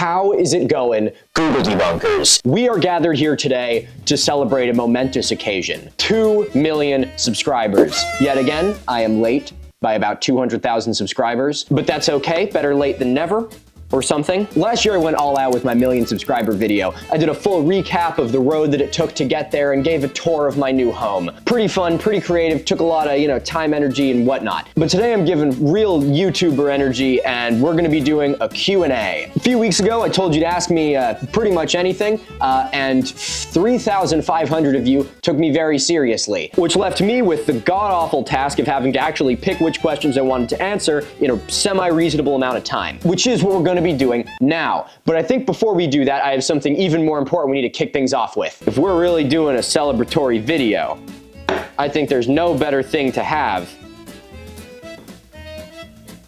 How is it going, Google debunkers? We are gathered here today to celebrate a momentous occasion. 2 million subscribers. Yet again, I am late by about 200,000 subscribers, but that's okay. Better late than never. Or something. Last year I went all out with my 1,000,000 subscriber video. I did a full recap of the road that it took to get there and gave a tour of my new home. Pretty fun, pretty creative, took a lot of, time, energy, and whatnot. But today I'm giving real YouTuber energy, and we're gonna be doing a Q&A. A few weeks ago I told you to ask me pretty much anything, and 3,500 of you took me very seriously, which left me with the god-awful task of having to actually pick which questions I wanted to answer in a semi-reasonable amount of time, which is what we're gonna be doing now. But I think before we do that, I have something even more important we need to kick things off with. If we're really doing a celebratory video, I think there's no better thing to have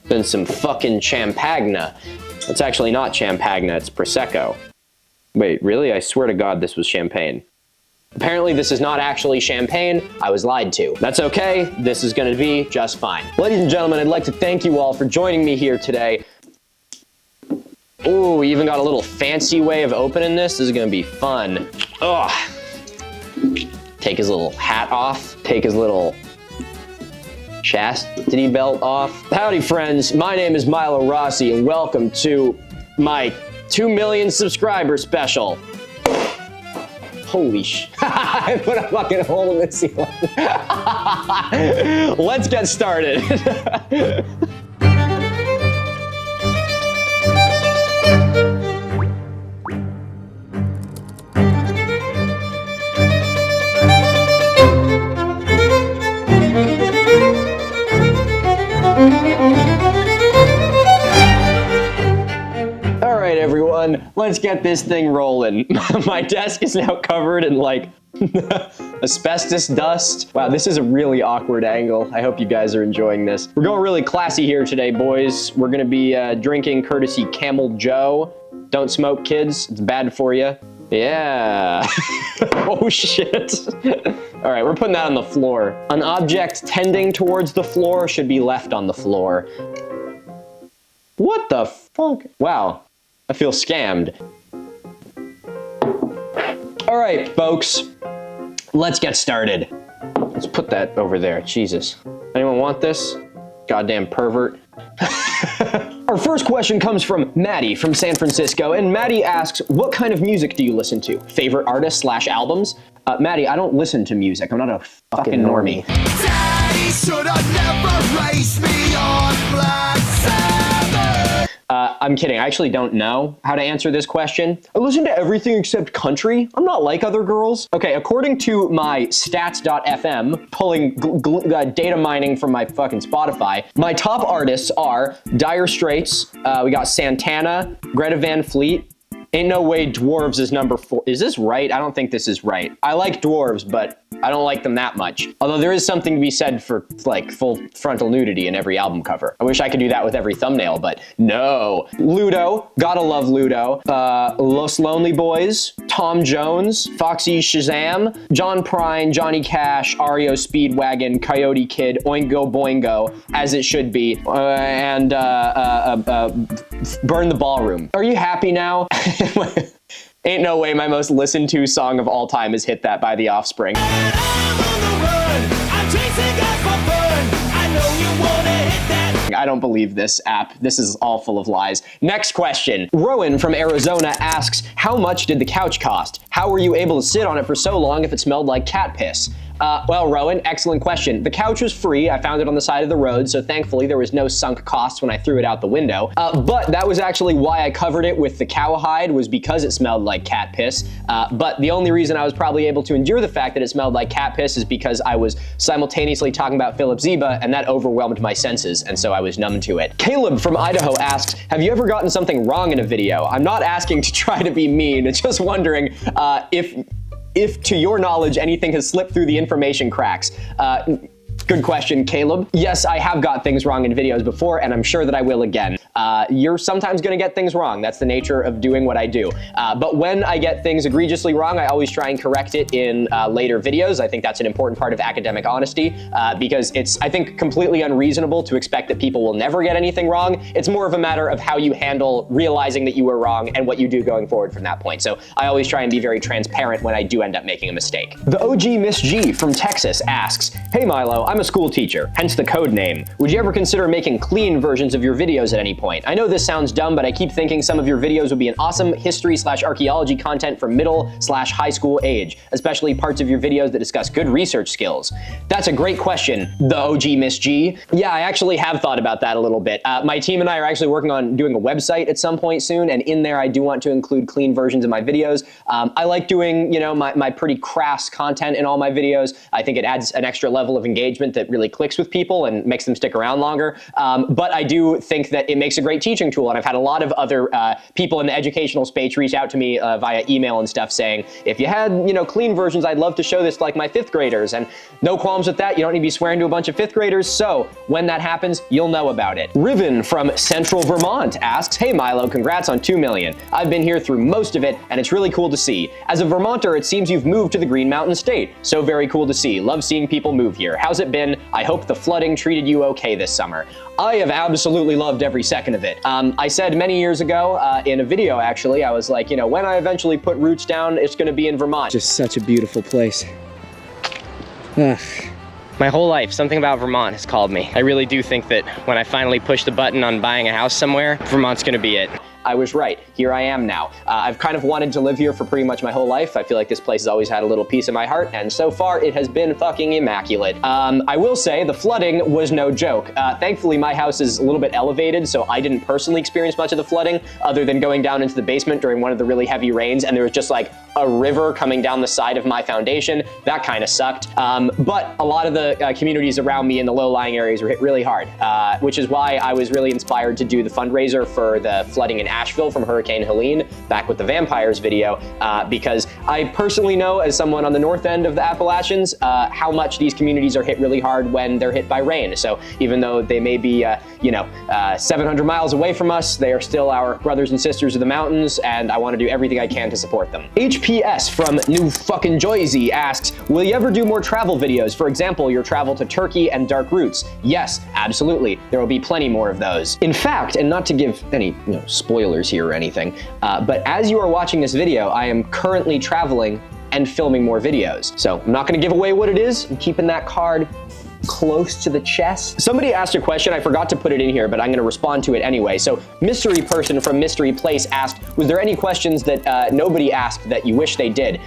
than some fucking champagne. It's actually not champagne, it's Prosecco. Wait, really? I swear to God this was champagne. Apparently this is not actually champagne. I was lied to. That's okay. This is gonna be just fine. Ladies and gentlemen, I'd like to thank you all for joining me here today. Ooh, we even got a little fancy way of opening this. This is gonna be fun. Ugh. Take his little hat off. Take his little chastity belt off. Howdy friends, my name is Milo Rossi and welcome to my 2 million subscriber special. Holy sh! I put a fucking hole in the ceiling. Let's get started. Alright everyone, let's get this thing rolling. My desk is now covered in like asbestos dust. Wow, this is a really awkward angle. I hope you guys are enjoying this. We're going really classy here today, boys. We're gonna be drinking courtesy Camel Joe. Don't smoke, kids. It's bad for you. Yeah. Oh shit. All right, we're putting that on the floor. An object tending towards the floor should be left on the floor. What the fuck? Wow, I feel scammed. All right, folks, let's get started. Let's put that over there, Jesus. Anyone want this? Goddamn pervert. Our first question comes from Maddie from San Francisco, and Maddie asks, what kind of music do you listen to? Favorite artists / albums? Maddie, I don't listen to music. I'm not a fucking normie. Daddy should have never raised me on Black Sabbath. I'm kidding. I actually don't know how to answer this question. I listen to everything except country. I'm not like other girls. Okay, according to my stats.fm, pulling data mining from my fucking Spotify, my top artists are Dire Straits, we got Santana, Greta Van Fleet. Ain't no way Dwarves is number 4. Is this right? I don't think this is right. I like Dwarves, but I don't like them that much. Although there is something to be said for like full frontal nudity in every album cover. I wish I could do that with every thumbnail, but no. Ludo, gotta love Ludo. Los Lonely Boys, Tom Jones, Foxy Shazam, John Prine, Johnny Cash, REO Speedwagon, Coyote Kid, Oingo Boingo, as it should be, and Burn the Ballroom. Are you happy now? Ain't no way my most listened to song of all time is Hit That by The Offspring. I don't believe this app. This is all full of lies. Next question. Rowan from Arizona asks, how much did the couch cost? How were you able to sit on it for so long if it smelled like cat piss? Well, Rowan, excellent question. The couch was free. I found it on the side of the road, so thankfully there was no sunk cost when I threw it out the window. But that was actually why I covered it with the cowhide, was because it smelled like cat piss. But the only reason I was probably able to endure the fact that it smelled like cat piss is because I was simultaneously talking about Philip Zeba, and that overwhelmed my senses, and so I was numb to it. Caleb from Idaho asks, have you ever gotten something wrong in a video? I'm not asking to try to be mean, it's just wondering if to your knowledge anything has slipped through the information cracks. Good question, Caleb. Yes, I have got things wrong in videos before, and I'm sure that I will again. You're sometimes gonna get things wrong. That's the nature of doing what I do. But when I get things egregiously wrong, I always try and correct it in later videos. I think that's an important part of academic honesty because it's, I think, completely unreasonable to expect that people will never get anything wrong. It's more of a matter of how you handle realizing that you were wrong and what you do going forward from that point. So I always try and be very transparent when I do end up making a mistake. The OG Miss G from Texas asks, "Hey Milo, I'm a school teacher, hence the code name. Would you ever consider making clean versions of your videos at any point? I know this sounds dumb, but I keep thinking some of your videos would be an awesome history/archaeology content for middle/high school age, especially parts of your videos that discuss good research skills." That's a great question, the OG Miss G. Yeah, I actually have thought about that a little bit. My team and I are actually working on doing a website at some point soon, and in there I do want to include clean versions of my videos. I like doing, you know, my pretty crass content in all my videos. I think it adds an extra level of engagement that really clicks with people and makes them stick around longer. But I do think that it makes a great teaching tool, and I've had a lot of other people in the educational space reach out to me via email and stuff saying, if you had, you know, clean versions, I'd love to show this to like my 5th graders, and no qualms with that. You don't need to be swearing to a bunch of 5th graders, so when that happens, you'll know about it. Riven from Central Vermont asks, "Hey Milo, congrats on 2 million. I've been here through most of it, and it's really cool to see. As a Vermonter, it seems you've moved to the Green Mountain State. So very cool to see. Love seeing people move here. How's it been? I hope the flooding treated you okay this summer." I have absolutely loved every second of it. I said many years ago in a video, actually, I was like, you know, when I eventually put roots down, it's gonna be in Vermont. Just such a beautiful place. Ugh. My whole life, something about Vermont has called me. I really do think that when I finally push the button on buying a house somewhere, Vermont's gonna be it. I was right. Here I am now. I've kind of wanted to live here for pretty much my whole life. I feel like this place has always had a little piece of my heart, and so far it has been fucking immaculate. I will say the flooding was no joke. Thankfully, my house is a little bit elevated, so I didn't personally experience much of the flooding, other than going down into the basement during one of the really heavy rains, and there was just like a river coming down the side of my foundation. That kind of sucked. But a lot of the communities around me in the low-lying areas were hit really hard, which is why I was really inspired to do the fundraiser for the flooding in Asheville from Hurricane Helene, back with the vampires video, because I personally know, as someone on the north end of the Appalachians, how much these communities are hit really hard when they're hit by rain. So even though they may be, 700 miles away from us, they are still our brothers and sisters of the mountains, and I want to do everything I can to support them. HPS from New fucking Jersey asks, "Will you ever do more travel videos? For example, your travel to Turkey and Dark Roots?" Yes, absolutely. There will be plenty more of those. In fact, and not to give any spoilers here or anything, but as you are watching this video, I am currently traveling and filming more videos. So I'm not gonna give away what it is. I'm keeping that card close to the chest. Somebody asked a question, I forgot to put it in here, but I'm gonna respond to it anyway. So Mystery Person from Mystery Place asked, was there any questions that nobody asked that you wish they did?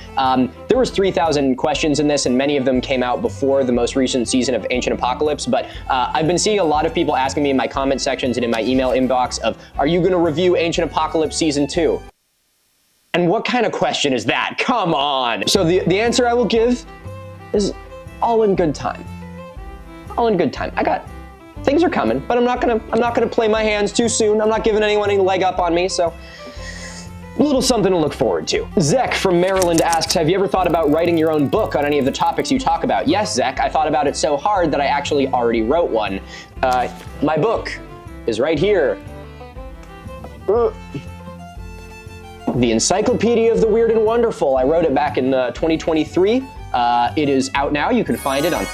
There was 3,000 questions in this, and many of them came out before the most recent season of Ancient Apocalypse, but I've been seeing a lot of people asking me in my comment sections and in my email inbox of, are you gonna review Ancient Apocalypse Season 2? And what kind of question is that? Come on! So the answer I will give is all in good time. All in good time. Things are coming, but I'm not gonna play my hands too soon. I'm not giving anyone any leg up on me, so a little something to look forward to. Zek from Maryland asks, have you ever thought about writing your own book on any of the topics you talk about? Yes, Zek, I thought about it so hard that I actually already wrote one. My book is right here. The Encyclopedia of the Weird and Wonderful. I wrote it back in 2023. It is out now. You can find it on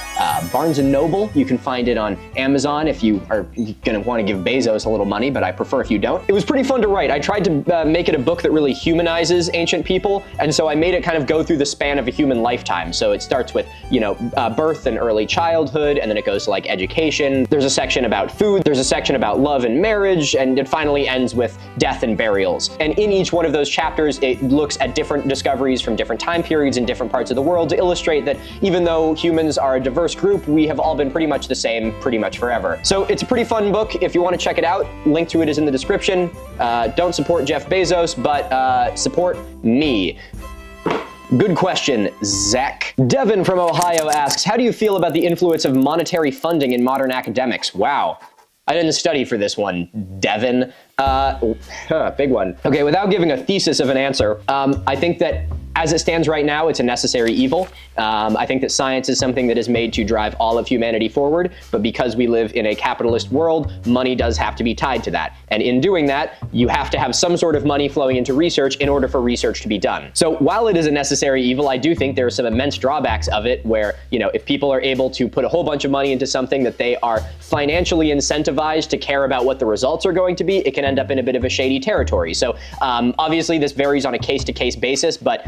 Barnes & Noble. You can find it on Amazon if you are going to want to give Bezos a little money, but I prefer if you don't. It was pretty fun to write. I tried to make it a book that really humanizes ancient people, and so I made it kind of go through the span of a human lifetime. So it starts with, birth and early childhood, and then it goes to like education. There's a section about food. There's a section about love and marriage, and it finally ends with death and burials. And in each one of those chapters, it looks at different discoveries from different time periods in different parts of the world to illustrate that even though humans are a diverse group, we have all been pretty much the same pretty much forever. So it's a pretty fun book. If you want to check it out, link to it is in the description. Don't support Jeff Bezos, but support me. Good question, Zach. Devin from Ohio asks, how do you feel about the influence of monetary funding in modern academics? Wow. I didn't study for this one, Devin. Big one. Okay, without giving a thesis of an answer, I think that As it stands right now, it's a necessary evil. I think that science is something that is made to drive all of humanity forward, but because we live in a capitalist world, money does have to be tied to that. And in doing that, you have to have some sort of money flowing into research in order for research to be done. So while it is a necessary evil, I do think there are some immense drawbacks of it where, you know, if people are able to put a whole bunch of money into something that they are financially incentivized to care about what the results are going to be, it can end up in a bit of a shady territory. So obviously this varies on a case-to-case basis, but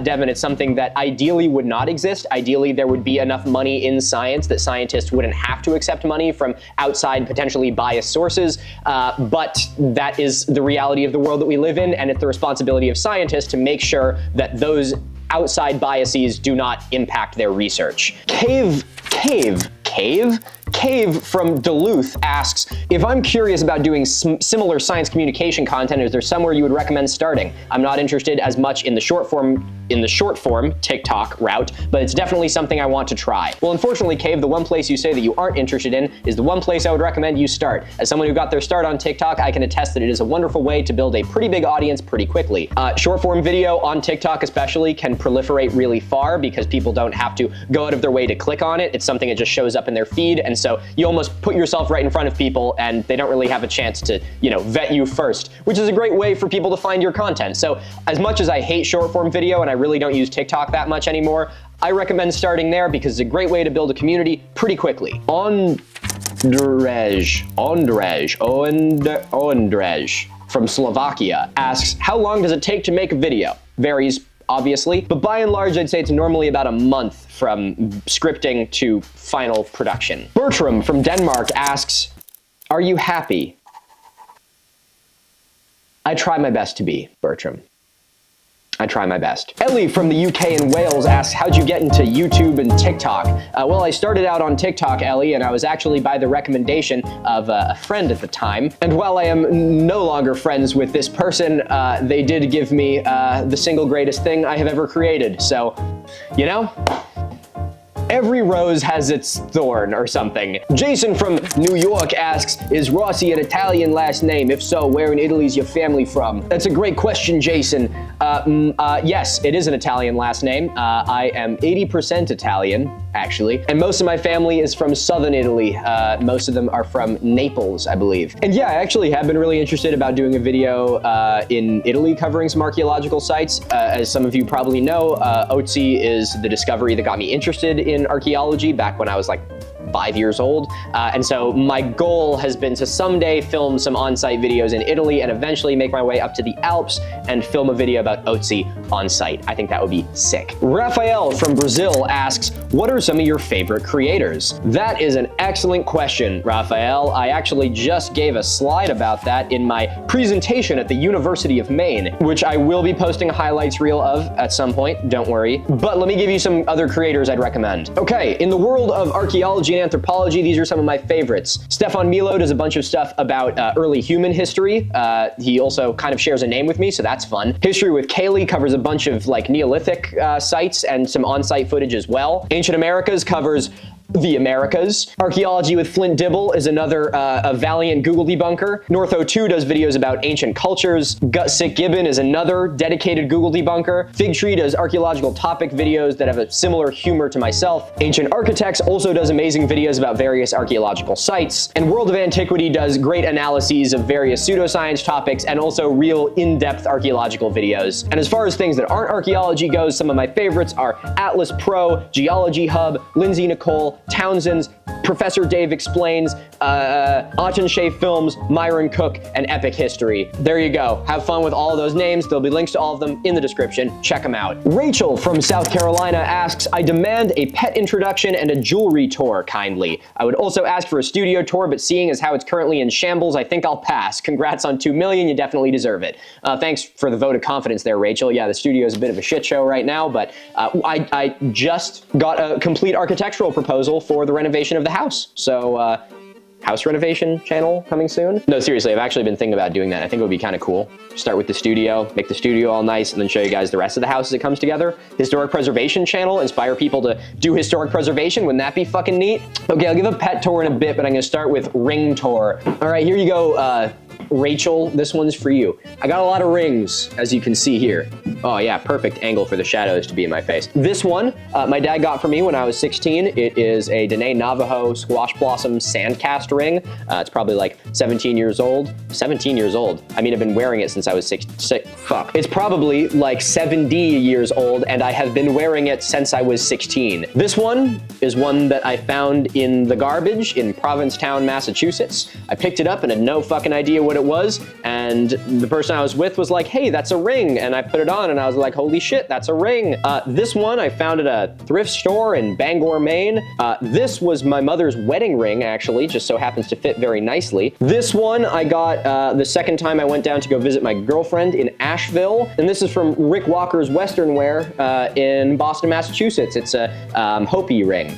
Devin, it's something that ideally would not exist. Ideally, there would be enough money in science that scientists wouldn't have to accept money from outside, potentially biased sources, but that is the reality of the world that we live in, and it's the responsibility of scientists to make sure that those outside biases do not impact their research. Cave from Duluth asks, if I'm curious about doing similar science communication content, is there somewhere you would recommend starting? I'm not interested as much in the short form TikTok route, but it's definitely something I want to try. Well, unfortunately, Cave, the one place you say that you aren't interested in is the one place I would recommend you start. As someone who got their start on TikTok, I can attest that it is a wonderful way to build a pretty big audience pretty quickly. Short form video on TikTok especially can proliferate really far because people don't have to go out of their way to click on it. It's something that just shows up in their feed, and so you almost put yourself right in front of people and they don't really have a chance to, you know, vet you first, which is a great way for people to find your content. So as much as I hate short form video and I really don't use TikTok that much anymore, I recommend starting there because it's a great way to build a community pretty quickly. Ondrej from Slovakia asks, how long does it take to make a video? Varies, obviously, but by and large, I'd say it's normally about a month from scripting to final production. Bertram from Denmark asks, are you happy? I try my best to be, Bertram. I try my best. Ellie from the UK and Wales asks, how'd you get into YouTube and TikTok? Well, I started out on TikTok, Ellie, and I was actually by the recommendation of a friend at the time. And while I am no longer friends with this person, they did give me the single greatest thing I have ever created. So, you know, every rose has its thorn or something. Jason from New York asks, is Rossi an Italian last name? If so, where in Italy is your family from? That's a great question, Jason. Yes, it is an Italian last name. I am 80% Italian, actually. And most of my family is from southern Italy. Most of them are from Naples, I believe. And yeah, I actually have been really interested about doing a video in Italy covering some archaeological sites. As some of you probably know, Otzi is the discovery that got me interested in archaeology back when I was like 5 years old. And so my goal has been to someday film some on-site videos in Italy and eventually make my way up to the Alps and film a video about Otzi on site. I think that would be sick. Rafael from Brazil asks, what are some of your favorite creators? That is an excellent question, Rafael. I actually just gave a slide about that in my presentation at the University of Maine, which I will be posting a highlights reel of at some point, don't worry. But let me give you some other creators I'd recommend. Okay, in the world of archaeology and anthropology, these are some of my favorites. Stefan Milo does a bunch of stuff about early human history. He also kind of shares a name with me, so that's fun. History with Kaylee covers a bunch of like Neolithic sites and some on-site footage as well. Ancient Americas covers the Americas. Archaeology with Flint Dibble is another a valiant Google debunker. North02 does videos about ancient cultures. Gutsick Gibbon is another dedicated Google debunker. Fig Tree does archaeological topic videos that have a similar humor to myself. Ancient Architects also does amazing videos about various archaeological sites. And World of Antiquity does great analyses of various pseudoscience topics and also real in-depth archaeological videos. And as far as things that aren't archaeology goes, some of my favorites are Atlas Pro, Geology Hub, Lindsay Nicole, Townsend's Professor Dave Explains, Auchenshea Films, Myron Cook, and Epic History. There you go. Have fun with all of those names. There'll be links to all of them in the description. Check them out. Rachel from South Carolina asks, I demand a pet introduction and a jewelry tour, kindly. I would also ask for a studio tour, but seeing as how it's currently in shambles, I think I'll pass. Congrats on 2 million. You definitely deserve it. Thanks for the vote of confidence there, Rachel. Yeah, the studio is a bit of a shit show right now, but I just got a complete architectural proposal for the renovation of the house. So, house renovation channel coming soon. No, seriously, I've actually been thinking about doing that. I think it would be kind of cool. Start with the studio, make the studio all nice, and then show you guys the rest of the house as it comes together. Historic preservation channel, inspire people to do historic preservation. Wouldn't that be fucking neat? Okay, I'll give a pet tour in a bit, but I'm gonna start with ring tour. All right, here you go, Rachel, this one's for you. I got a lot of rings, as you can see here. Oh yeah, perfect angle for the shadows to be in my face. This one, my dad got for me when I was 16. It is a Dene Navajo Squash Blossom Sandcast ring. It's probably like 17 years old. 17 years old. I mean, I've been wearing it since I was fuck. It's probably like 70 years old, and I have been wearing it since I was 16. This one is one that I found in the garbage in Provincetown, Massachusetts. I picked it up and had no fucking idea what it was, and the person I was with was like, hey, that's a ring, and I put it on and I was like, holy shit, that's a ring. This one I found at a thrift store in Bangor, Maine. This was my mother's wedding ring, actually, just so happens to fit very nicely. This one I got the second time I went down to go visit my girlfriend in Asheville, and this is from Rick Walker's Western Wear in Boston, Massachusetts. It's a Hopi ring.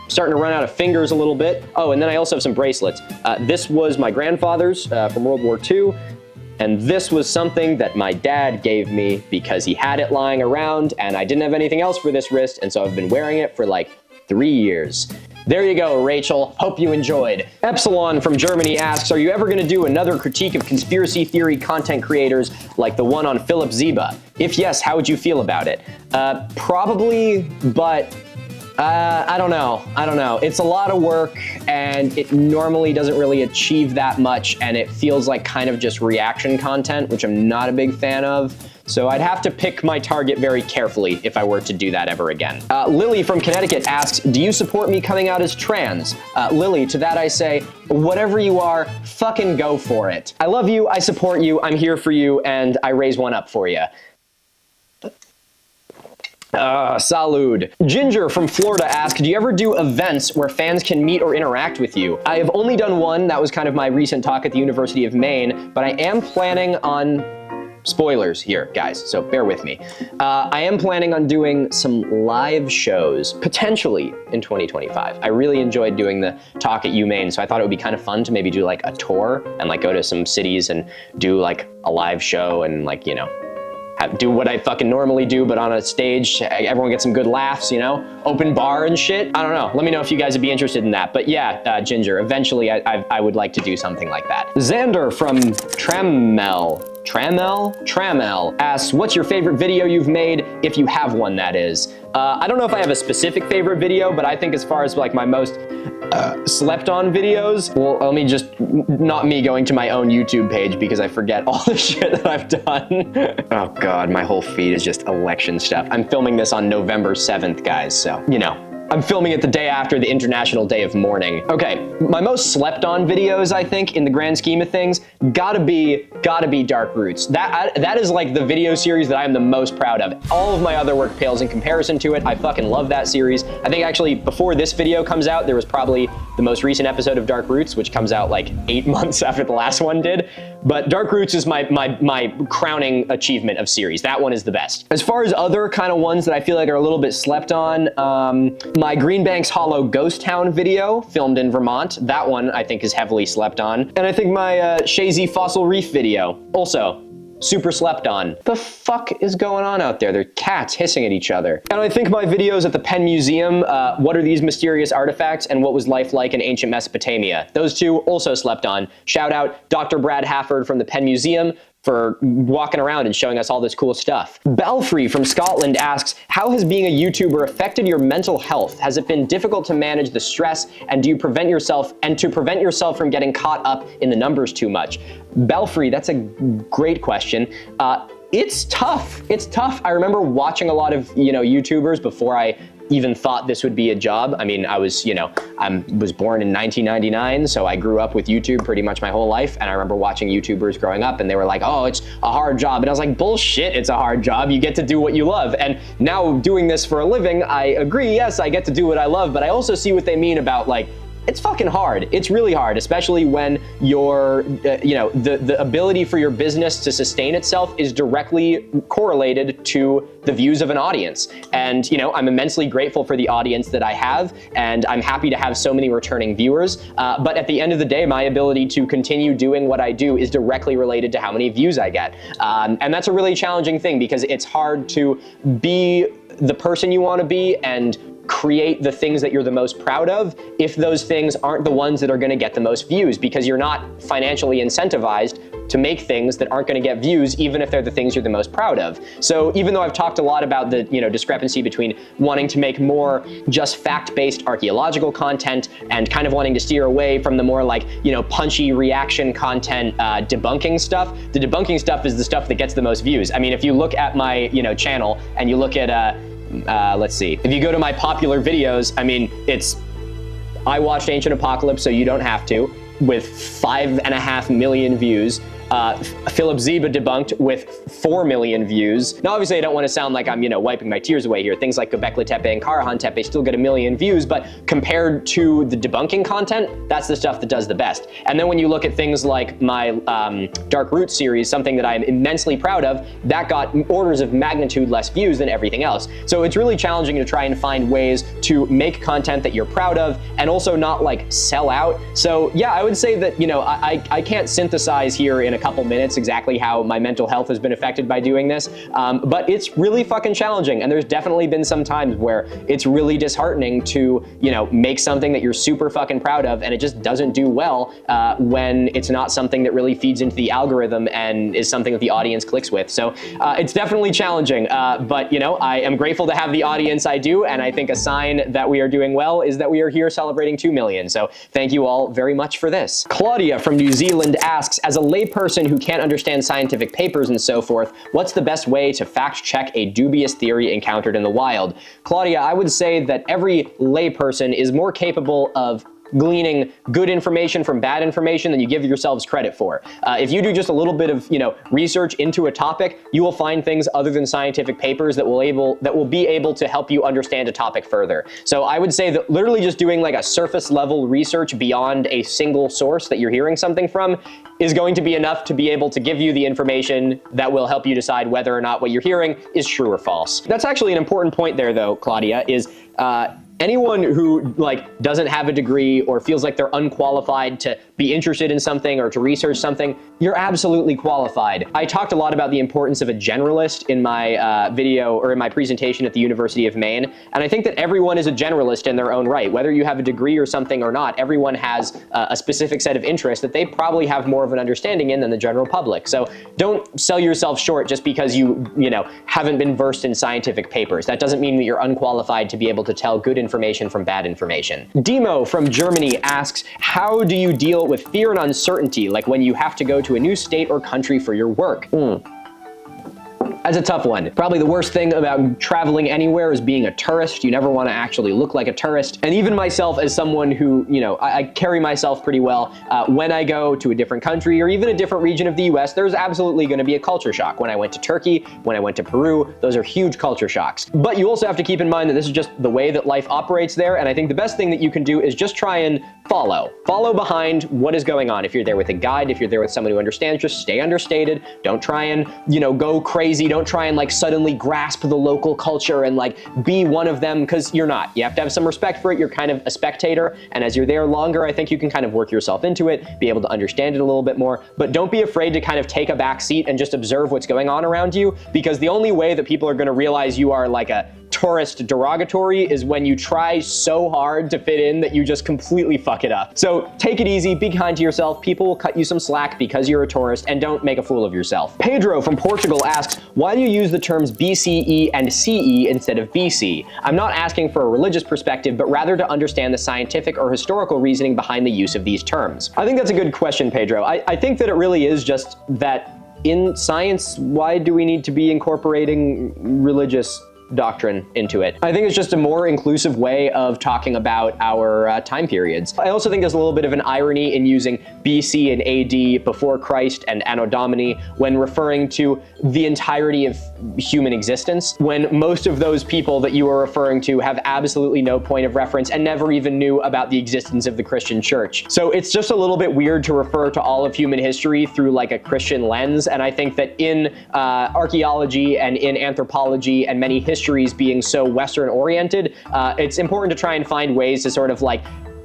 Starting to run out of fingers a little bit. Oh, and then I also have some bracelets. This was my grandfather's from World War II. And this was something that my dad gave me because he had it lying around and I didn't have anything else for this wrist, and so I've been wearing it for like 3 years. There you go, Rachel. Hope you enjoyed. Epsilon from Germany asks, are you ever gonna do another critique of conspiracy theory content creators like the one on Philip Zeba? If yes, how would you feel about it? Probably, but I don't know. It's a lot of work and it normally doesn't really achieve that much, and it feels like kind of just reaction content, which I'm not a big fan of. So I'd have to pick my target very carefully if I were to do that ever again. Lily from Connecticut asks, do you support me coming out as trans? Lily, to that I say, whatever you are, fucking go for it. I love you, I support you, I'm here for you, and I raise one up for you. Salud. Ginger from Florida asks, do you ever do events where fans can meet or interact with you? I have only done one. That was kind of my recent talk at the University of Maine, but I am planning on, spoilers here, guys, so bear with me. I am planning on doing some live shows, potentially in 2025. I really enjoyed doing the talk at UMaine, so I thought it would be kind of fun to maybe do like a tour and like go to some cities and do like a live show and like, you know, do what I fucking normally do, but on a stage, everyone gets some good laughs, you know? Open bar and shit. I don't know. Let me know if you guys would be interested in that. But yeah, Ginger, eventually I would like to do something like that. Xander from Tramel asks, what's your favorite video you've made, if you have one, that is? I don't know if I have a specific favorite video, but I think as far as like my most slept on videos, well, let me just, not me going to my own YouTube page because I forget all the shit that I've done. Oh God, my whole feed is just election stuff. I'm filming this on November 7th, guys, so, you know. I'm filming it the day after the International Day of Mourning. Okay, my most slept on videos, I think, in the grand scheme of things, gotta be Dark Roots. That is like the video series that I am the most proud of. All of my other work pales in comparison to it. I fucking love that series. I think actually before this video comes out, there was probably the most recent episode of Dark Roots, which comes out like 8 months after the last one did. But Dark Roots is my crowning achievement of series. That one is the best. As far as other kind of ones that I feel like are a little bit slept on, my Greenbanks Hollow Ghost Town video, filmed in Vermont, that one I think is heavily slept on. And I think my Shazy Fossil Reef video, also super slept on. The fuck is going on out there? They're cats hissing at each other. And I think my videos at the Penn Museum, what are these mysterious artifacts and what was life like in ancient Mesopotamia? Those two also slept on. Shout out Dr. Brad Hafford from the Penn Museum for walking around and showing us all this cool stuff. Belfry from Scotland asks, how has being a YouTuber affected your mental health? Has it been difficult to manage the stress, and to prevent yourself from getting caught up in the numbers too much? Belfry, that's a great question. It's tough. It's tough. I remember watching a lot of, you know, YouTubers before I even thought this would be a job. I mean, I was, you know, I was born in 1999, so I grew up with YouTube pretty much my whole life, and I remember watching YouTubers growing up, and they were like, oh, it's a hard job, and I was like, bullshit, it's a hard job, you get to do what you love. And now doing this for a living, I agree, yes, I get to do what I love, but I also see what they mean about, like, it's fucking hard. It's really hard, especially when your, you know, the ability for your business to sustain itself is directly correlated to the views of an audience. And, you know, I'm immensely grateful for the audience that I have, and I'm happy to have so many returning viewers. But at the end of the day, my ability to continue doing what I do is directly related to how many views I get. And that's a really challenging thing because it's hard to be the person you want to be and create the things that you're the most proud of if those things aren't the ones that are going to get the most views, because you're not financially incentivized to make things that aren't going to get views, even if they're the things you're the most proud of. So even though I've talked a lot about the discrepancy between wanting to make more just fact-based archaeological content and kind of wanting to steer away from the more like punchy reaction content debunking stuff, the debunking stuff is the stuff that gets the most views. I mean, if you look at my channel and you look at let's see, if you go to my popular videos, I mean, it's I watched Ancient Apocalypse, so you don't have to, with 5.5 million views. Philip Zeba debunked with 4 million views. Now, obviously, I don't want to sound like I'm, wiping my tears away here. Things like Göbekli Tepe and Karahan Tepe still get 1 million views, but compared to the debunking content, that's the stuff that does the best. And then when you look at things like my Dark Roots series, something that I'm immensely proud of, that got orders of magnitude less views than everything else. So it's really challenging to try and find ways to make content that you're proud of and also not like sell out. So yeah, I would say that, I can't synthesize here in a couple minutes exactly how my mental health has been affected by doing this, but it's really fucking challenging, and there's definitely been some times where it's really disheartening to make something that you're super fucking proud of and it just doesn't do well when it's not something that really feeds into the algorithm and is something that the audience clicks with. So it's definitely challenging, but I am grateful to have the audience I do, and I think a sign that we are doing well is that we are here celebrating 2 million. So thank you all very much for this. Claudia from New Zealand asks, as a layperson who can't understand scientific papers and so forth, what's the best way to fact check a dubious theory encountered in the wild? Claudia, I would say that every layperson is more capable of gleaning good information from bad information than you give yourselves credit for. If you do just a little bit of research into a topic, you will find things other than scientific papers that will be able to help you understand a topic further. So I would say that literally just doing like a surface level research beyond a single source that you're hearing something from is going to be enough to be able to give you the information that will help you decide whether or not what you're hearing is true or false. That's actually an important point there though, Claudia, is anyone who doesn't have a degree or feels like they're unqualified to be interested in something or to research something, you're absolutely qualified. I talked a lot about the importance of a generalist in my video or in my presentation at the University of Maine, and I think that everyone is a generalist in their own right. Whether you have a degree or something or not, everyone has a specific set of interests that they probably have more of an understanding in than the general public. So don't sell yourself short just because you haven't been versed in scientific papers. That doesn't mean that you're unqualified to be able to tell good information from bad information. Demo from Germany asks, how do you deal with fear and uncertainty, like when you have to go to a new state or country for your work? That's a tough one. Probably the worst thing about traveling anywhere is being a tourist. You never want to actually look like a tourist. And even myself as someone who, I carry myself pretty well, when I go to a different country or even a different region of the US, there's absolutely going to be a culture shock. When I went to Turkey, when I went to Peru, those are huge culture shocks. But you also have to keep in mind that this is just the way that life operates there. And I think the best thing that you can do is just try and follow behind what is going on. If you're there with a guide, if you're there with someone who understands, just stay understated. Don't try and, go crazy. Don't try and suddenly grasp the local culture and be one of them, because you're not. You have to have some respect for it. You're kind of a spectator. And as you're there longer, I think you can kind of work yourself into it, be able to understand it a little bit more. But don't be afraid to kind of take a back seat and just observe what's going on around you, because the only way that people are going to realize you are like a tourist derogatory is when you try so hard to fit in that you just completely fuck it up. So take it easy, be kind to yourself. People will cut you some slack because you're a tourist, and don't make a fool of yourself. Pedro from Portugal asks, why do you use the terms BCE and CE instead of BC? I'm not asking for a religious perspective, but rather to understand the scientific or historical reasoning behind the use of these terms. I think that's a good question, Pedro. I think that it really is just that in science, why do we need to be incorporating religious doctrine into it? I think it's just a more inclusive way of talking about our time periods. I also think there's a little bit of an irony in using BC and AD, before Christ, and Anno Domini when referring to the entirety of human existence, when most of those people that you are referring to have absolutely no point of reference and never even knew about the existence of the Christian church. So it's just a little bit weird to refer to all of human history through a Christian lens, and I think that in archaeology and in anthropology and many histories being so Western oriented, it's important to try and find ways to sort of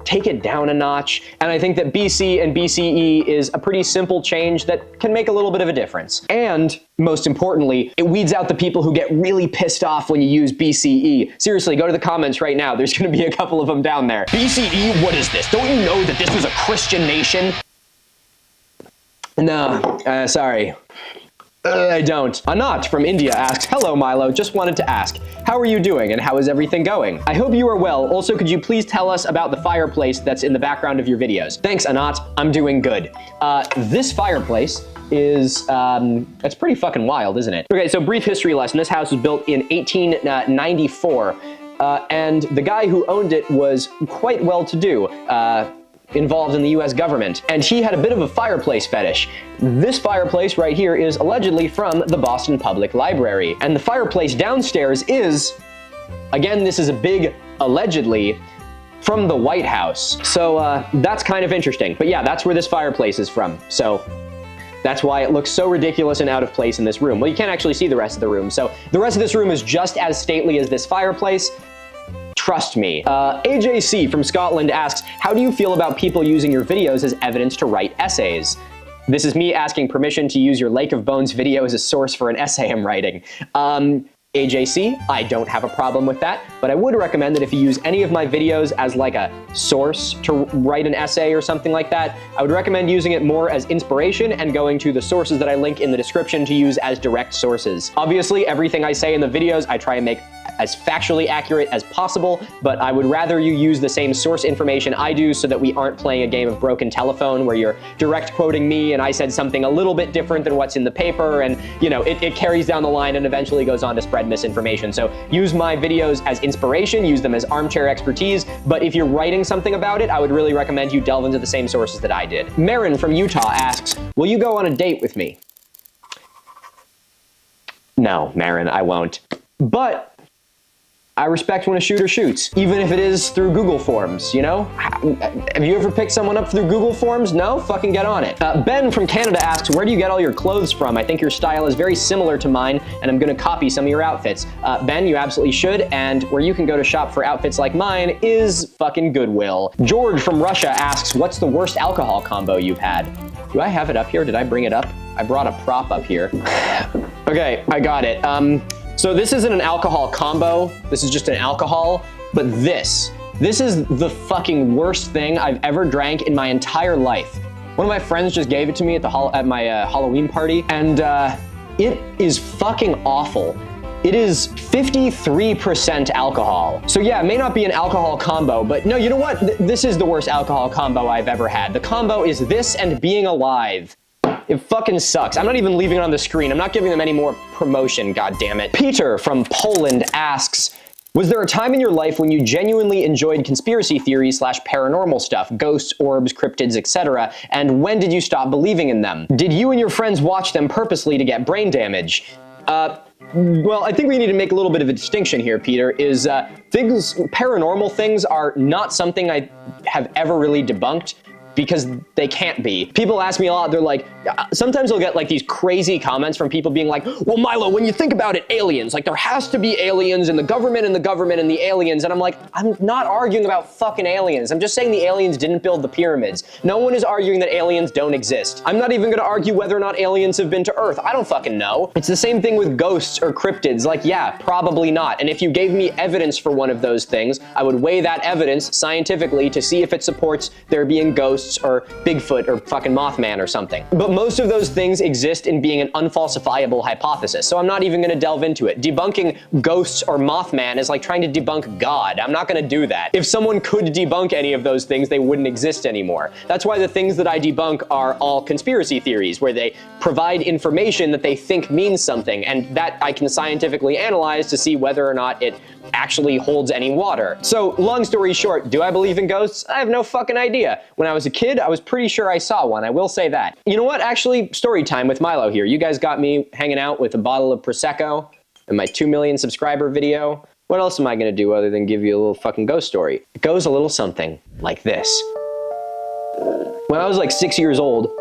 take it down a notch. And I think that BC and BCE is a pretty simple change that can make a little bit of a difference. And most importantly, it weeds out the people who get really pissed off when you use BCE. Seriously, go to the comments right now. There's going to be a couple of them down there. BCE, what is this? Don't you know that this was a Christian nation? No, sorry. I don't. Anat from India asks, hello Milo, just wanted to ask, how are you doing and how is everything going? I hope you are well. Also, could you please tell us about the fireplace that's in the background of your videos? Thanks, Anat. I'm doing good. This fireplace is, it's pretty fucking wild, isn't it? Okay, so brief history lesson. This house was built in 1894, and the guy who owned it was quite well-to-do. Involved in the US government, and he had a bit of a fireplace fetish. This fireplace right here is allegedly from the Boston Public Library, and the fireplace downstairs is, again, this is a big allegedly, from the White House. So that's kind of interesting. But yeah, that's where this fireplace is from. So that's why it looks so ridiculous and out of place in this room. Well, you can't actually see the rest of the room. So the rest of this room is just as stately as this fireplace. Trust me. AJC from Scotland asks, how do you feel about people using your videos as evidence to write essays? This is me asking permission to use your Lake of Bones video as a source for an essay I'm writing. AJC, I don't have a problem with that, but I would recommend that if you use any of my videos as like a source to write an essay or something like that, I would recommend using it more as inspiration and going to the sources that I link in the description to use as direct sources. Obviously, everything I say in the videos, I try and make as factually accurate as possible, but I would rather you use the same source information I do so that we aren't playing a game of broken telephone where you're direct quoting me and I said something a little bit different than what's in the paper, and you know, it carries down the line and eventually goes on to spread misinformation. So use my videos as inspiration, use them as armchair expertise, but if you're writing something about it, I would really recommend you delve into the same sources that I did. Marin from Utah asks, will you go on a date with me? No, Marin, I won't. But I respect when a shooter shoots, even if it is through Google Forms, you know? Have you ever picked someone up through Google Forms? No? Fucking get on it. Ben from Canada asks, where do you get all your clothes from? I think your style is very similar to mine, and I'm gonna copy some of your outfits. Ben, you absolutely should, and where you can go to shop for outfits like mine is fucking Goodwill. George from Russia asks, what's the worst alcohol combo you've had? Do I have it up here? Did I bring it up? I brought a prop up here. Okay, I got it. So this isn't an alcohol combo, this is just an alcohol, but this is the fucking worst thing I've ever drank in my entire life. One of my friends just gave it to me at my Halloween party, and it is fucking awful. It is 53% alcohol. So yeah, it may not be an alcohol combo, but no, you know what? This is the worst alcohol combo I've ever had. The combo is this and being alive. It fucking sucks. I'm not even leaving it on the screen. I'm not giving them any more promotion, goddammit. Peter from Poland asks, was there a time in your life when you genuinely enjoyed conspiracy theories / paranormal stuff, ghosts, orbs, cryptids, etc., and when did you stop believing in them? Did you and your friends watch them purposely to get brain damage? Well, I think we need to make a little bit of a distinction here, Peter, is paranormal things are not something I have ever really debunked, because they can't be. People ask me a lot, they're like, sometimes I'll get like these crazy comments from people being like, well, Milo, when you think about it, aliens, like there has to be aliens and the government and the aliens. And I'm like, I'm not arguing about fucking aliens. I'm just saying the aliens didn't build the pyramids. No one is arguing that aliens don't exist. I'm not even gonna argue whether or not aliens have been to Earth. I don't fucking know. It's the same thing with ghosts or cryptids. Like, yeah, probably not. And if you gave me evidence for one of those things, I would weigh that evidence scientifically to see if it supports there being ghosts or Bigfoot or fucking Mothman or something. But most of those things exist in being an unfalsifiable hypothesis, so I'm not even gonna delve into it. Debunking ghosts or Mothman is like trying to debunk God. I'm not gonna do that. If someone could debunk any of those things, they wouldn't exist anymore. That's why the things that I debunk are all conspiracy theories, where they provide information that they think means something, and that I can scientifically analyze to see whether or not it actually holds any water. So, long story short, do I believe in ghosts? I have no fucking idea. When I was a kid, I was pretty sure I saw one, I will say that. You know what, actually, story time with Milo here. You guys got me hanging out with a bottle of Prosecco in my 2 million subscriber video. What else am I gonna do other than give you a little fucking ghost story? It goes a little something like this. When I was like 6 years old,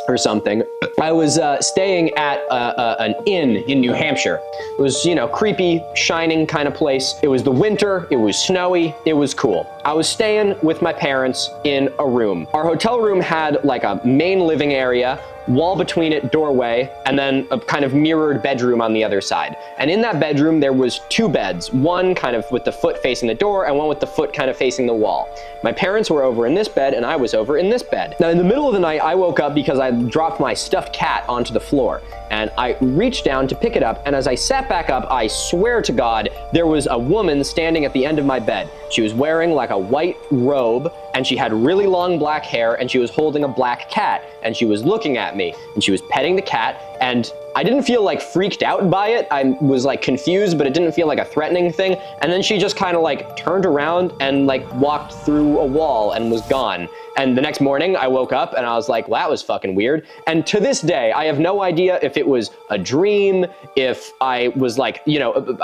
or something, I was staying at an inn in New Hampshire. It was, you know, creepy, shining kind of place. It was the winter, it was snowy, it was cool. I was staying with my parents in a room. Our hotel room had like a main living area wall between it, doorway, and then a kind of mirrored bedroom on the other side. And in that bedroom, there was 2 beds, one kind of with the foot facing the door and one with the foot kind of facing the wall. My parents were over in this bed and I was over in this bed. Now, in the middle of the night, I woke up because I dropped my stuffed cat onto the floor. And I reached down to pick it up, and as I sat back up, I swear to God, there was a woman standing at the end of my bed. She was wearing like a white robe, and she had really long black hair, and she was holding a black cat, and she was looking at me, and she was petting the cat, and I didn't feel like freaked out by it. I was like confused, but it didn't feel like a threatening thing. And then she just kind of like turned around and like walked through a wall and was gone. And the next morning I woke up and I was like, well, that was fucking weird. And to this day, I have no idea if it was a dream, if I was like, you know,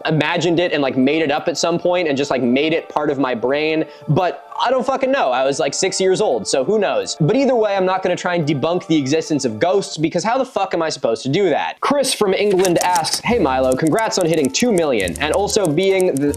imagined it and like made it up at some point and just like made it part of my brain. But I don't fucking know. I was like 6 years old, so who knows? But either way, I'm not gonna try and debunk the existence of ghosts because how the fuck am I supposed to do that? Chris from England asks, hey Milo, congrats on hitting 2 million and also being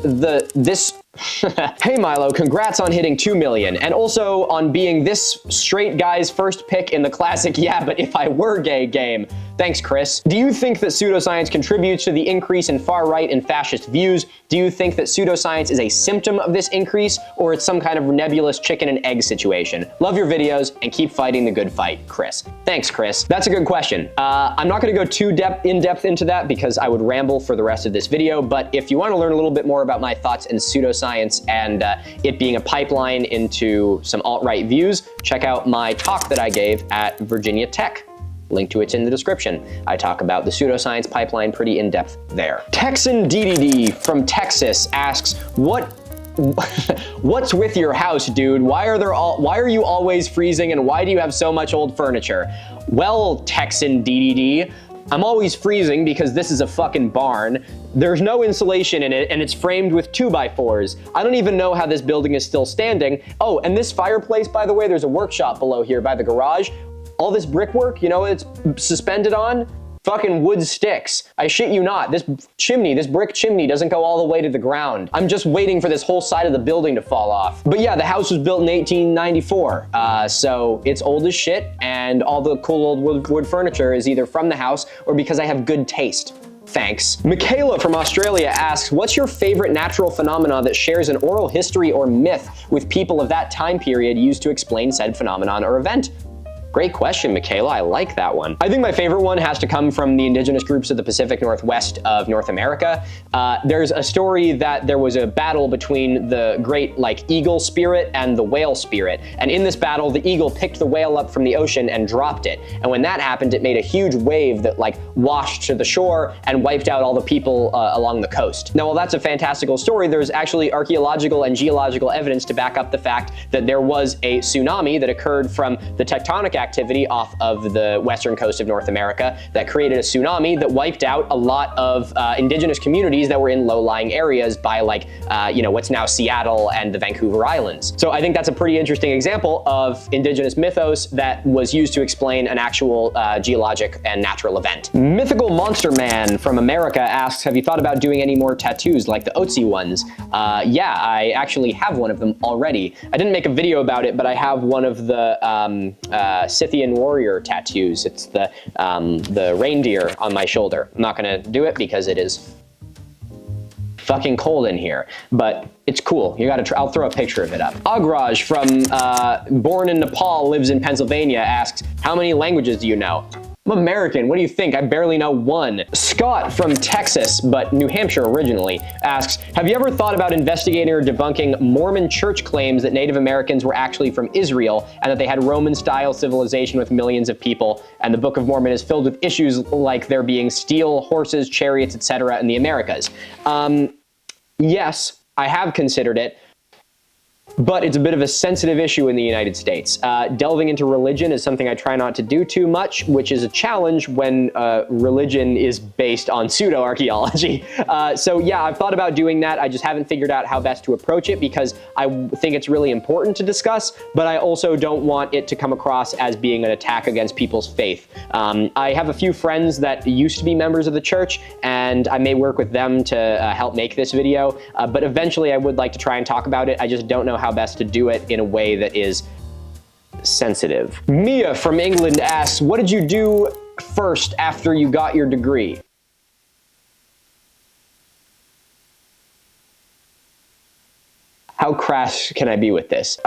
Hey Milo, congrats on hitting 2 million and also on being this straight guy's first pick in the classic yeah, but if I were gay game. Thanks, Chris. Do you think that pseudoscience contributes to the increase in far-right and fascist views? Do you think that pseudoscience is a symptom of this increase, or it's some kind of nebulous chicken and egg situation? Love your videos and keep fighting the good fight, Chris. Thanks, Chris. That's a good question. I'm not gonna go too in-depth into that because I would ramble for the rest of this video, but if you wanna learn a little bit more about my thoughts in pseudoscience and it being a pipeline into some alt-right views, check out my talk that I gave at Virginia Tech. Link to it's in the description. I talk about the pseudoscience pipeline pretty in depth there. Texan DDD from Texas asks, what's with your house, dude? Why are you always freezing and why do you have so much old furniture? Well, Texan DDD, I'm always freezing because this is a fucking barn. There's no insulation in it and it's framed with 2x4s. I don't even know how this building is still standing. Oh, and this fireplace, by the way, there's a workshop below here by the garage. All this brickwork, you know what it's suspended on? Fucking wood sticks. I shit you not. This chimney, this brick chimney doesn't go all the way to the ground. I'm just waiting for this whole side of the building to fall off. But yeah, the house was built in 1894. So it's old as shit and all the cool old wood furniture is either from the house or because I have good taste. Thanks. Michaela from Australia asks, what's your favorite natural phenomena that shares an oral history or myth with people of that time period used to explain said phenomenon or event? Great question, Michaela. I like that one. I think my favorite one has to come from the indigenous groups of the Pacific Northwest of North America. There's a story that there was a battle between the great eagle spirit and the whale spirit. And in this battle, the eagle picked the whale up from the ocean and dropped it. And when that happened, it made a huge wave that washed to the shore and wiped out all the people along the coast. Now, while that's a fantastical story, there's actually archaeological and geological evidence to back up the fact that there was a tsunami that occurred from the tectonic activity off of the western coast of North America that created a tsunami that wiped out a lot of indigenous communities that were in low-lying areas by what's now Seattle and the Vancouver Islands. So I think that's a pretty interesting example of indigenous mythos that was used to explain an actual geologic and natural event. Mythical Monster Man from America asks, have you thought about doing any more tattoos like the Otzi ones? Yeah, I actually have one of them already. I didn't make a video about it, but I have one of the Scythian warrior tattoos. It's the reindeer on my shoulder. I'm not gonna do it because it is fucking cold in here, but it's cool. You gotta I'll throw a picture of it up. Agraj from born in Nepal, lives in Pennsylvania asks, how many languages do you know? I'm American, what do you think? I barely know one. Scott from Texas, but New Hampshire originally, asks, have you ever thought about investigating or debunking Mormon church claims that Native Americans were actually from Israel and that they had Roman-style civilization with millions of people, and the Book of Mormon is filled with issues like there being steel, horses, chariots, etc. in the Americas? Yes, I have considered it. But it's a bit of a sensitive issue in the United States. Delving into religion is something I try not to do too much, which is a challenge when religion is based on pseudo-archaeology. So yeah, I've thought about doing that. I just haven't figured out how best to approach it because I think it's really important to discuss, but I also don't want it to come across as being an attack against people's faith. I have a few friends that used to be members of the church, and I may work with them to help make this video, but eventually I would like to try and talk about it. I just don't know how best to do it in a way that is sensitive. Mia from England asks, what did you do first after you got your degree? How crass can I be with this?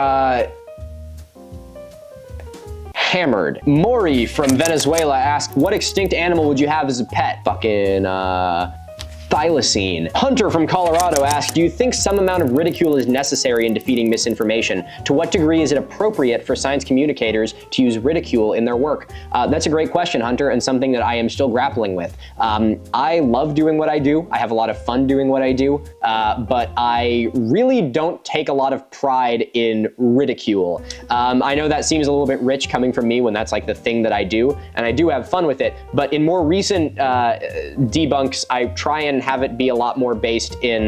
Hammered. Maury from Venezuela asked, what extinct animal would you have as a pet? Fucking, thylacine. Hunter from Colorado asked, do you think some amount of ridicule is necessary in defeating misinformation? To what degree is it appropriate for science communicators to use ridicule in their work? That's a great question, Hunter, and something that I am still grappling with. I love doing what I do. I have a lot of fun doing what I do, but I really don't take a lot of pride in ridicule. I know that seems a little bit rich coming from me when that's like the thing that I do, and I do have fun with it, but in more recent debunks, I try and have it be a lot more based in,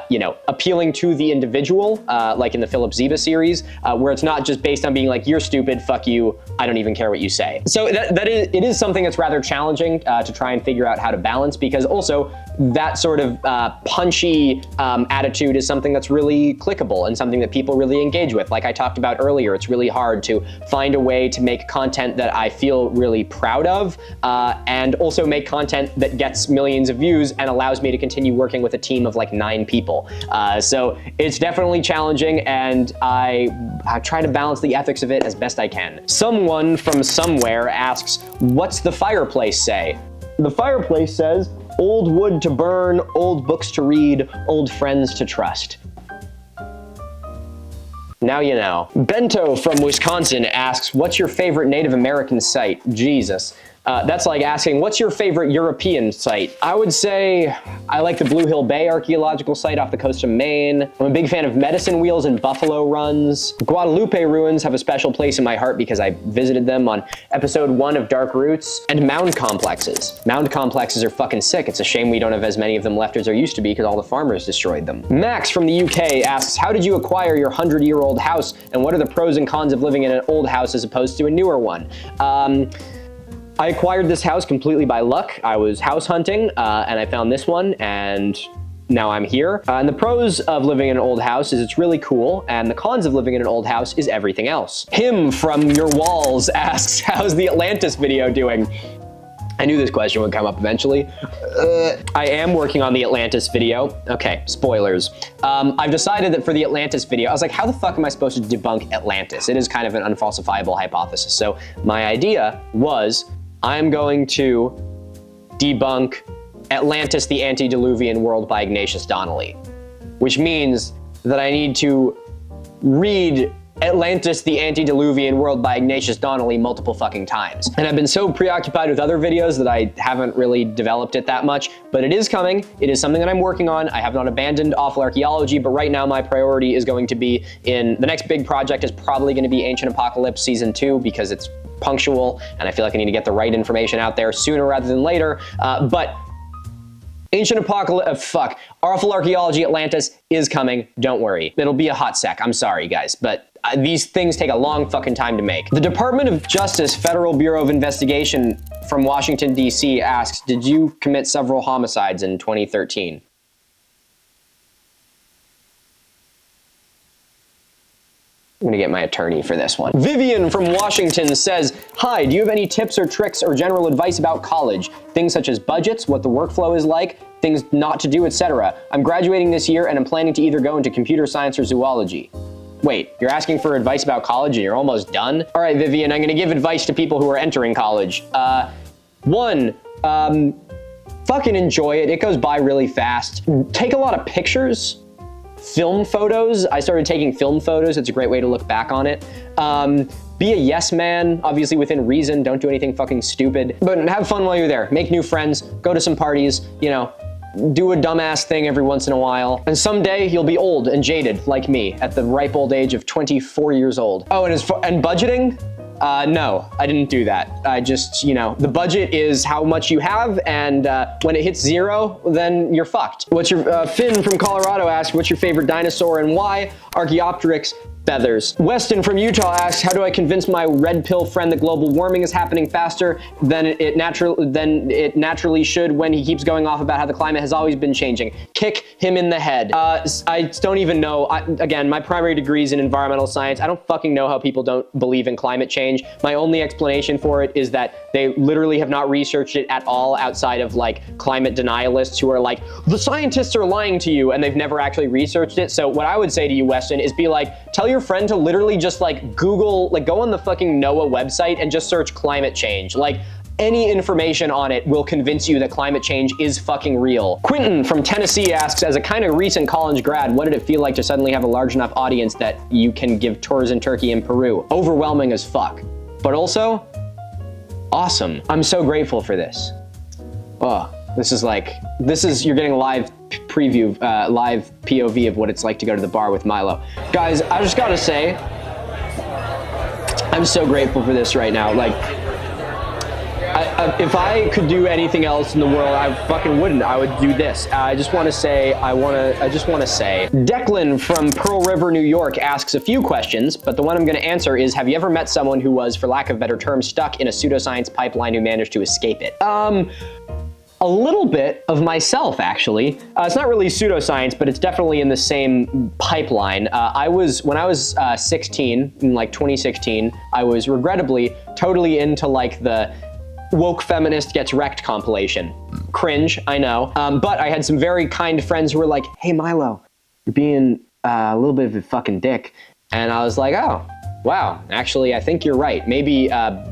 you know, appealing to the individual, like in the Philip Ziba series, where it's not just based on being like, you're stupid, fuck you, I don't even care what you say. So it is something that's rather challenging to try and figure out how to balance, because also that sort of punchy attitude is something that's really clickable and something that people really engage with. Like I talked about earlier, it's really hard to find a way to make content that I feel really proud of, and also make content that gets millions of views and allows me to continue working with a team of like 9 people. So it's definitely challenging, and I try to balance the ethics of it as best I can. Someone from somewhere asks, what's the fireplace say? The fireplace says, old wood to burn, old books to read, old friends to trust. Now you know. Bento from Wisconsin asks, what's your favorite Native American site? Jesus. That's like asking, what's your favorite European site? I would say I like the Blue Hill Bay archaeological site off the coast of Maine. I'm a big fan of Medicine Wheels and Buffalo Runs. Guadalupe ruins have a special place in my heart because I visited them on episode 1 of Dark Roots. And mound complexes. Mound complexes are fucking sick. It's a shame we don't have as many of them left as there used to be because all the farmers destroyed them. Max from the UK asks, how did you acquire your 100-year-old house, and what are the pros and cons of living in an old house as opposed to a newer one? I acquired this house completely by luck. I was house hunting, and I found this one, and now I'm here. And the pros of living in an old house is it's really cool, and the cons of living in an old house is everything else. Him from Your Walls asks, how's the Atlantis video doing? I knew this question would come up eventually. I am working on the Atlantis video. Okay, spoilers. I've decided that for the Atlantis video, I was like, how the fuck am I supposed to debunk Atlantis? It is kind of an unfalsifiable hypothesis. So my idea was, I'm going to debunk Atlantis, the Antediluvian World by Ignatius Donnelly, which means that I need to read Atlantis, the Antediluvian World by Ignatius Donnelly multiple fucking times. And I've been so preoccupied with other videos that I haven't really developed it that much, but it is coming. It is something that I'm working on. I have not abandoned awful archaeology, but right now my priority is going to be in, the next big project is probably going to be Ancient Apocalypse Season 2 because it's punctual and I feel like I need to get the right information out there sooner rather than later. But Ancient Apocalypse, Awful Archaeology Atlantis is coming, don't worry. It'll be a hot sec, I'm sorry guys, but these things take a long fucking time to make. The Department of Justice Federal Bureau of Investigation from Washington, D.C. asks, did you commit several homicides in 2013? I'm gonna get my attorney for this one. Vivian from Washington says, hi, do you have any tips or tricks or general advice about college? Things such as budgets, what the workflow is like, things not to do, etc. I'm graduating this year and I'm planning to either go into computer science or zoology. Wait, you're asking for advice about college and you're almost done? All right, Vivian, I'm gonna give advice to people who are entering college. One, fucking enjoy it. It goes by really fast. Take a lot of pictures. Film photos. I started taking film photos. It's a great way to look back on it. Be a yes man, obviously within reason. Don't do anything fucking stupid. But have fun while you're there. Make new friends. Go to some parties. You know, do a dumbass thing every once in a while. And someday you'll be old and jaded like me at the ripe old age of 24 years old. Oh, and budgeting? No, I didn't do that. I just, you know, the budget is how much you have, and when it hits 0, then you're fucked. What's your, Finn from Colorado asked, what's your favorite dinosaur and why? Archaeopteryx. feathers. Weston from Utah asks, how do I convince my red pill friend that global warming is happening faster than it naturally should when he keeps going off about how the climate has always been changing? Kick him in the head. I don't even know. Again, my primary degree is in environmental science. I don't fucking know how people don't believe in climate change. My only explanation for it is that they literally have not researched it at all outside of like climate denialists who are like, the scientists are lying to you, and they've never actually researched it. So what I would say to you, Weston, is be like, tell your friend to literally just like Google, like go on the fucking NOAA website and just search climate change. Like, any information on it will convince you that climate change is fucking real. Quentin from Tennessee asks, as a kind of recent college grad, what did it feel like to suddenly have a large enough audience that you can give tours in Turkey and Peru? Overwhelming as fuck, but also awesome. I'm so grateful for this. Oh, you're getting a live preview, live POV of what it's like to go to the bar with Milo. Guys, I just gotta say, I'm so grateful for this right now. Like, if I could do anything else in the world, I fucking wouldn't. I would do this. I just want to say, Declan from Pearl River, New York asks a few questions, but the one I'm going to answer is, have you ever met someone who was, for lack of a better term, stuck in a pseudoscience pipeline who managed to escape it? A little bit of myself, actually. It's not really pseudoscience, but it's definitely in the same pipeline. When I was 16, in like 2016, I was regrettably totally into like the woke feminist gets wrecked compilation. Cringe, I know. But I had some very kind friends who were like, hey Milo, you're being a little bit of a fucking dick. And I was like, oh, wow, actually, I think you're right. Maybe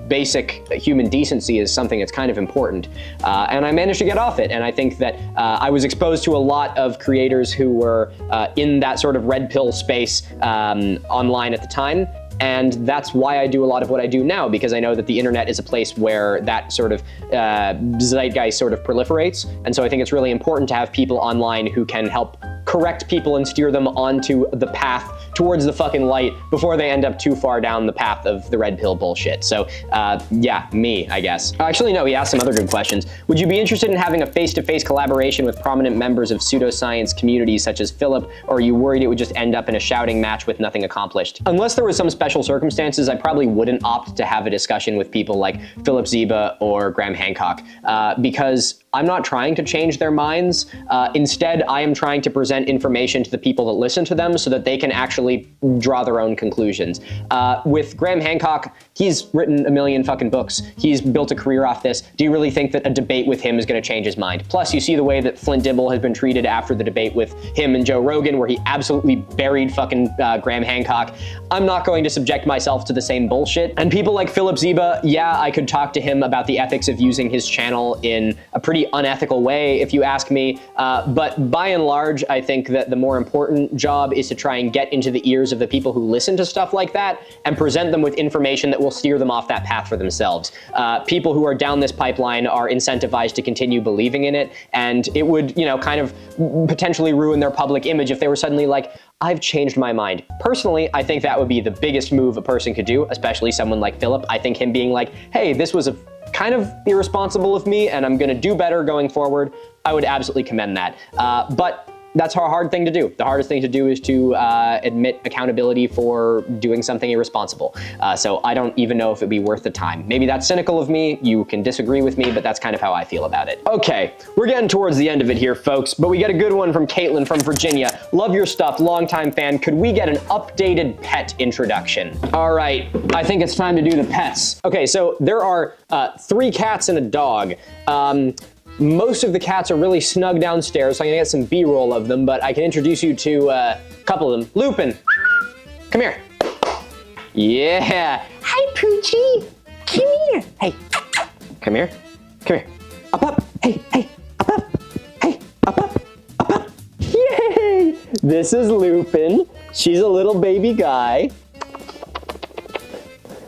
basic human decency is something that's kind of important. And I managed to get off it. And I think that I was exposed to a lot of creators who were in that sort of red pill space online at the time. And that's why I do a lot of what I do now, because I know that the internet is a place where that sort of zeitgeist sort of proliferates. And so I think it's really important to have people online who can help correct people and steer them onto the path towards the fucking light before they end up too far down the path of the red pill bullshit. So yeah, me, I guess. Actually, no, he asked some other good questions. Would you be interested in having a face-to-face collaboration with prominent members of pseudoscience communities such as Philip, or are you worried it would just end up in a shouting match with nothing accomplished? Unless there was some special circumstances, I probably wouldn't opt to have a discussion with people like Philip Zeba or Graham Hancock, because I'm not trying to change their minds. Instead, I am trying to present information to the people that listen to them so that they can actually draw their own conclusions. With Graham Hancock, he's written a million fucking books. He's built a career off this. Do you really think that a debate with him is going to change his mind? Plus, you see the way that Flint Dibble has been treated after the debate with him and Joe Rogan, where he absolutely buried fucking Graham Hancock. I'm not going to subject myself to the same bullshit. And people like Philip Zeba, yeah, I could talk to him about the ethics of using his channel in a pretty unethical way, if you ask me. But by and large, I think that the more important job is to try and get into the ears of the people who listen to stuff like that and present them with information that will steer them off that path for themselves. People who are down this pipeline are incentivized to continue believing in it, and it would, kind of potentially ruin their public image if they were suddenly like, I've changed my mind. Personally, I think that would be the biggest move a person could do, especially someone like Philip. I think him being like, hey, this was a kind of irresponsible of me and I'm gonna do better going forward, I would absolutely commend that. But that's a hard thing to do. The hardest thing to do is to admit accountability for doing something irresponsible. So I don't even know if it'd be worth the time. Maybe that's cynical of me, you can disagree with me, but that's kind of how I feel about it. Okay, we're getting towards the end of it here, folks, but we got a good one from Caitlin from Virginia. Love your stuff, longtime fan. Could we get an updated pet introduction? All right, I think it's time to do the pets. Okay, so there are 3 cats and a dog. Most of the cats are really snug downstairs, so I'm gonna get some B-roll of them, but I can introduce you to a couple of them. Lupin, come here. Yeah. Hi, Poochie. Come here. Hey. Come here. Come here. Up, up. Hey, hey. Up, up. Hey, up, up. Up, up. Yay! This is Lupin. She's a little baby guy.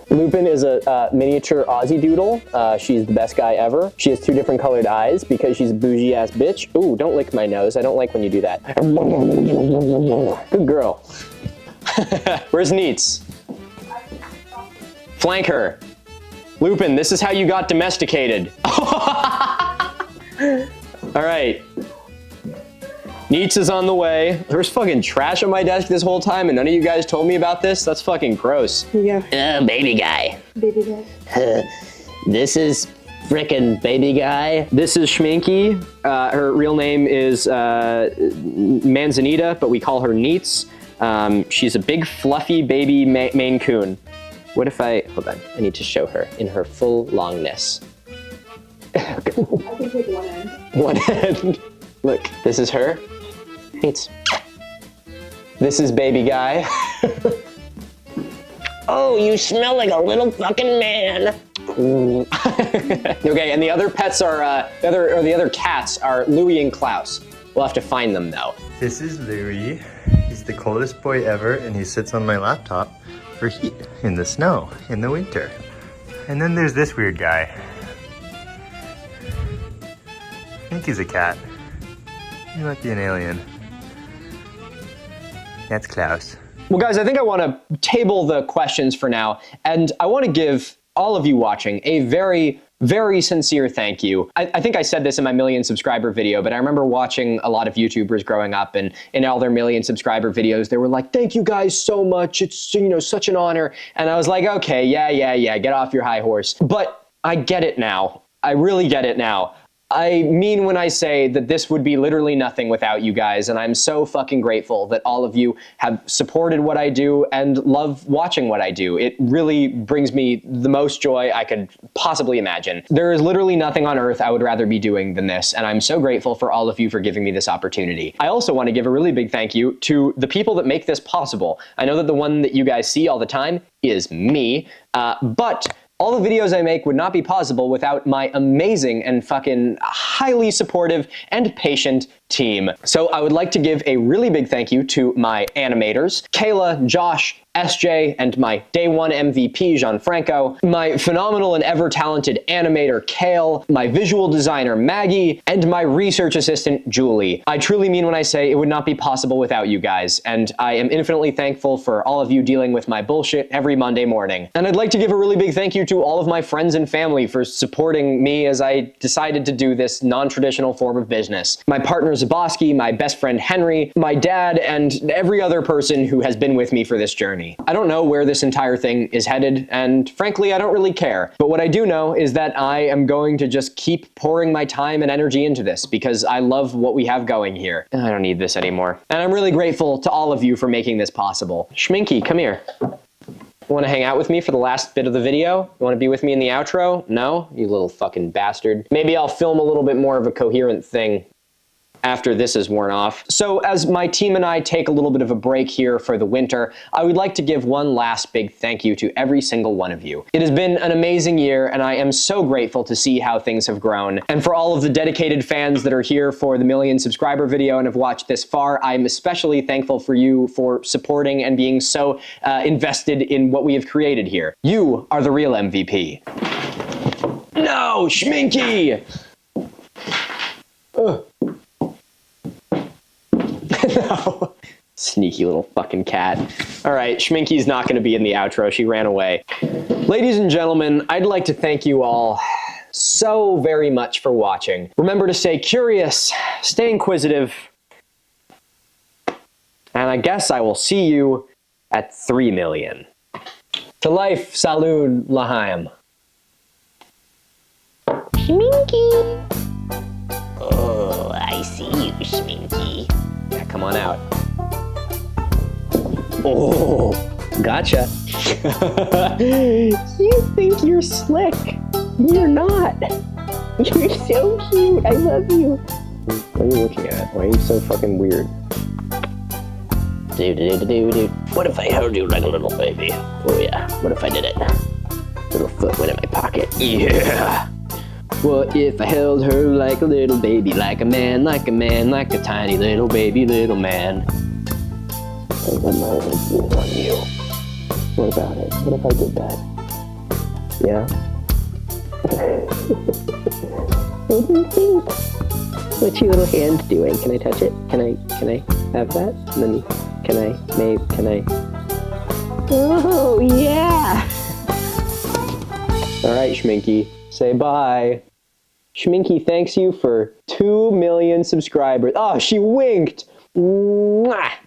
Lupin is a miniature Aussie doodle. She's the best guy ever. She has 2 different colored eyes because she's a bougie ass bitch. Ooh, don't lick my nose. I don't like when you do that. Good girl. Where's Neats? Flank her. Lupin, this is how you got domesticated. All right. Neats is on the way. There's fucking trash on my desk this whole time and none of you guys told me about this? That's fucking gross. Yeah. Baby guy. Baby guy. This is frickin' baby guy. This is Schminky. Her real name is Manzanita, but we call her Neats. She's a big fluffy baby Maine Coon. What if hold on, I need to show her in her full longness. I can take one end. One end. Look, this is her. Neats. This is baby guy. Oh, you smell like a little fucking man. Okay, and the other pets are, the other cats are Louie and Klaus. We'll have to find them though. This is Louie. He's the coldest boy ever, and he sits on my laptop for heat in the snow in the winter. And then there's this weird guy. I think he's a cat. He might be an alien. That's Klaus. Well, guys, I think I want to table the questions for now, and I want to give all of you watching a very, very sincere thank you. I think I said this in my 1 million subscriber video, but I remember watching a lot of YouTubers growing up, and in all their 1 million subscriber videos, they were like, thank you guys so much. It's, you know, such an honor. And I was like, okay, yeah, get off your high horse. But I get it now. I really get it now. I mean when I say that this would be literally nothing without you guys, and I'm so fucking grateful that all of you have supported what I do and love watching what I do. It really brings me the most joy I could possibly imagine. There is literally nothing on earth I would rather be doing than this, and I'm so grateful for all of you for giving me this opportunity. I also want to give a really big thank you to the people that make this possible. I know that the one that you guys see all the time is me, but all the videos I make would not be possible without my amazing and fucking highly supportive and patient team. So I would like to give a really big thank you to my animators, Kayla, Josh, SJ, and my day one MVP, Gianfranco, my phenomenal and ever-talented animator, Kale, my visual designer, Maggie, and my research assistant, Julie. I truly mean when I say it would not be possible without you guys, and I am infinitely thankful for all of you dealing with my bullshit every Monday morning. And I'd like to give a really big thank you to all of my friends and family for supporting me as I decided to do this non-traditional form of business. My partner, Zaboski, my best friend, Henry, my dad, and every other person who has been with me for this journey. I don't know where this entire thing is headed, and frankly, I don't really care. But what I do know is that I am going to just keep pouring my time and energy into this because I love what we have going here. I don't need this anymore. And I'm really grateful to all of you for making this possible. Schminky, come here. Want to hang out with me for the last bit of the video? You want to be with me in the outro? No? You little fucking bastard. Maybe I'll film a little bit more of a coherent thing after this is worn off. So as my team and I take a little bit of a break here for the winter, I would like to give one last big thank you to every single one of you. It has been an amazing year, and I am so grateful to see how things have grown. And for all of the dedicated fans that are here for the 1 million subscriber video and have watched this far, I'm especially thankful for you for supporting and being so invested in what we have created here. You are the real MVP. No, Schminky! Ugh. No. Sneaky little fucking cat. All right, Schminky's not going to be in the outro. She ran away. Ladies and gentlemen, I'd like to thank you all so very much for watching. Remember to stay curious, stay inquisitive, and I guess I will see you at 3 million. To life, salud, lahaim. Schminky. Oh, I see you, Schminky. Yeah, come on out. Oh, gotcha. You think you're slick. You're not. You're so cute. I love you. What are you looking at? Why are you so fucking weird? Dude. What if I held you like a little baby? Oh yeah, what if I did it? Little foot went in my pocket. Yeah. What if I held her like a little baby, like a man, like a tiny little baby, little man? What am I gonna do on you? What about it? What if I did that? Yeah? What do you think? What's your little hand doing? Can I touch it? Can I have that? And then, can I? Oh, yeah! Alright, Schminky, say bye. Schminky thanks you for 2 million subscribers. Oh, she winked. Mwah.